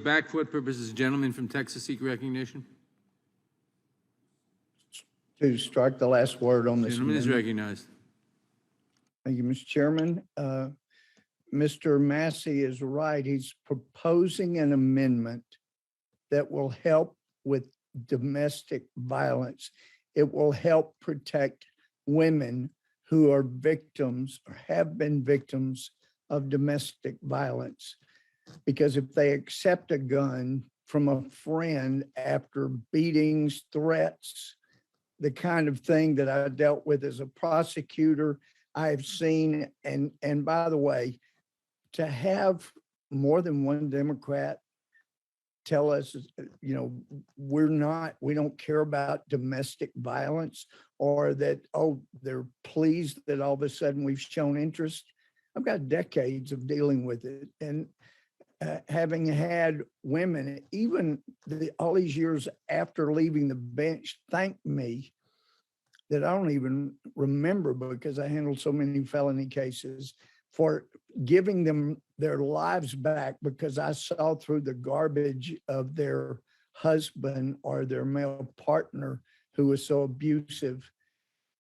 back for what purposes? Gentleman from Texas seek recognition. To strike the last word on this Gentleman is amendment. recognized. Thank you, Mr. Chairman. Mr. Massey is right. He's proposing an amendment that will help with domestic violence. It will help protect women who are victims or have been victims of domestic violence. Because if they accept a gun from a friend after beatings, threats, the kind of thing that I dealt with as a prosecutor, I've seen, and by the way, to have more than one Democrat tell us, we don't care about domestic violence, or that, oh, they're pleased that all of a sudden we've shown interest. I've got decades of dealing with it. And having had women, even all these years after leaving the bench, thank me that I don't even remember because I handled so many felony cases, for giving them their lives back because I saw through the garbage of their husband or their male partner who was so abusive.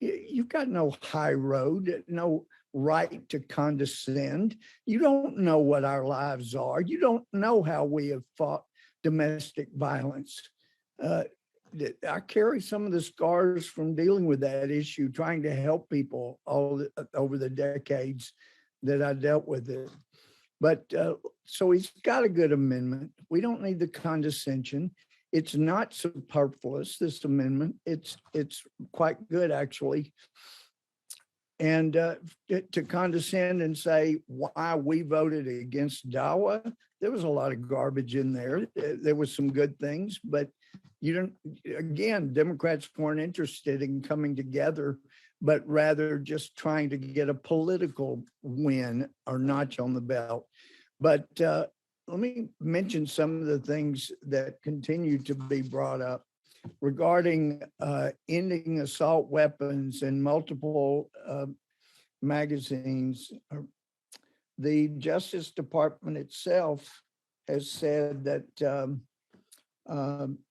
You've got no high road, no right to condescend. You don't know what our lives are. You don't know how we have fought domestic violence. I carry some of the scars from dealing with that issue, trying to help people over the decades that I dealt with it. But so he's got a good amendment. We don't need the condescension. It's not superfluous, this amendment. It's quite good, actually. And to condescend and say why we voted against DAWA, there was a lot of garbage in there. There was some good things, but Democrats weren't interested in coming together, but rather just trying to get a political win or notch on the belt. But let me mention some of the things that continue to be brought up regarding ending assault weapons in multiple magazines. The Justice Department itself has said that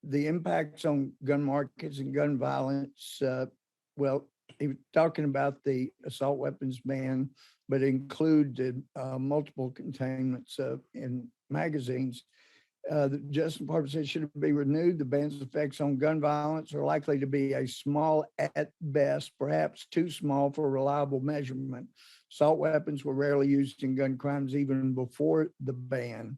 the impacts on gun markets and gun violence, he was talking about the assault weapons ban, but included multiple containments in magazines. The Justice Department says should be renewed. The ban's effects on gun violence are likely to be a small at best, perhaps too small for reliable measurement. Assault weapons were rarely used in gun crimes even before the ban.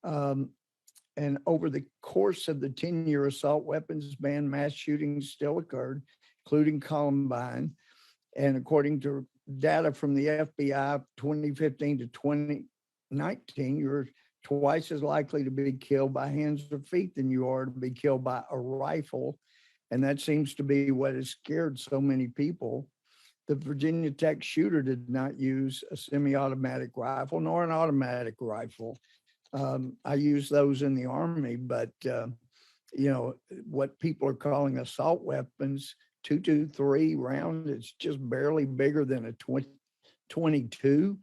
And over the course of the 10-year assault weapons ban, mass shootings still occurred, including Columbine. And according to data from the FBI, 2015 to 2019, you're twice as likely to be killed by hands or feet than you are to be killed by a rifle. And that seems to be what has scared so many people. The Virginia Tech shooter did not use a semi-automatic rifle nor an automatic rifle. I use those in the Army, but what people are calling assault weapons, 223 round, it's just barely bigger than a 22.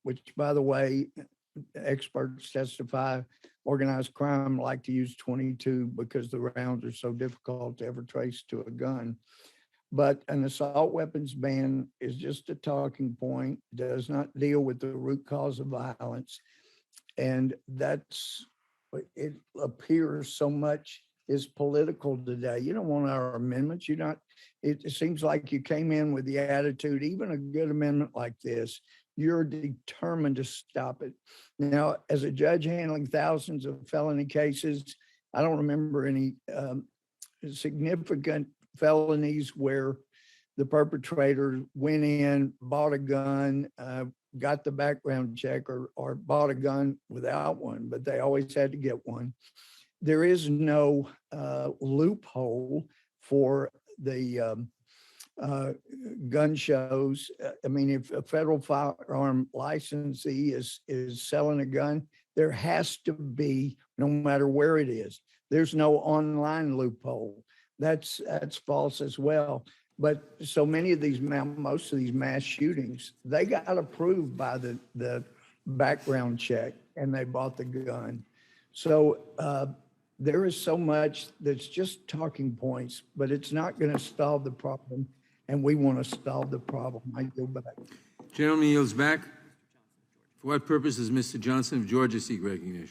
Which, by the way, experts testify organized crime like to use 22 because the rounds are so difficult to ever trace to a gun. But an assault weapons ban is just a talking point, does not deal with the root cause of violence. And it appears so much is political today. You don't want our amendments. It seems like you came in with the attitude, even a good amendment like this, you're determined to stop it. Now, as a judge handling thousands of felony cases, I don't remember any significant felonies where the perpetrator went in, bought a gun, got the background check, or bought a gun without one, but they always had to get one. There is no loophole for the gun shows. I mean, if a federal firearm licensee is selling a gun, there has to be, no matter where it is. There's no online loophole. That's false as well. But so many of these, most of these mass shootings, they got approved by the background check. and they bought the gun. So there is so much that's just talking points, but it's not going to solve the problem. And we want to solve the problem. I go back. Gentleman yields back. For what purpose does Mr. Johnson of Georgia seek recognition?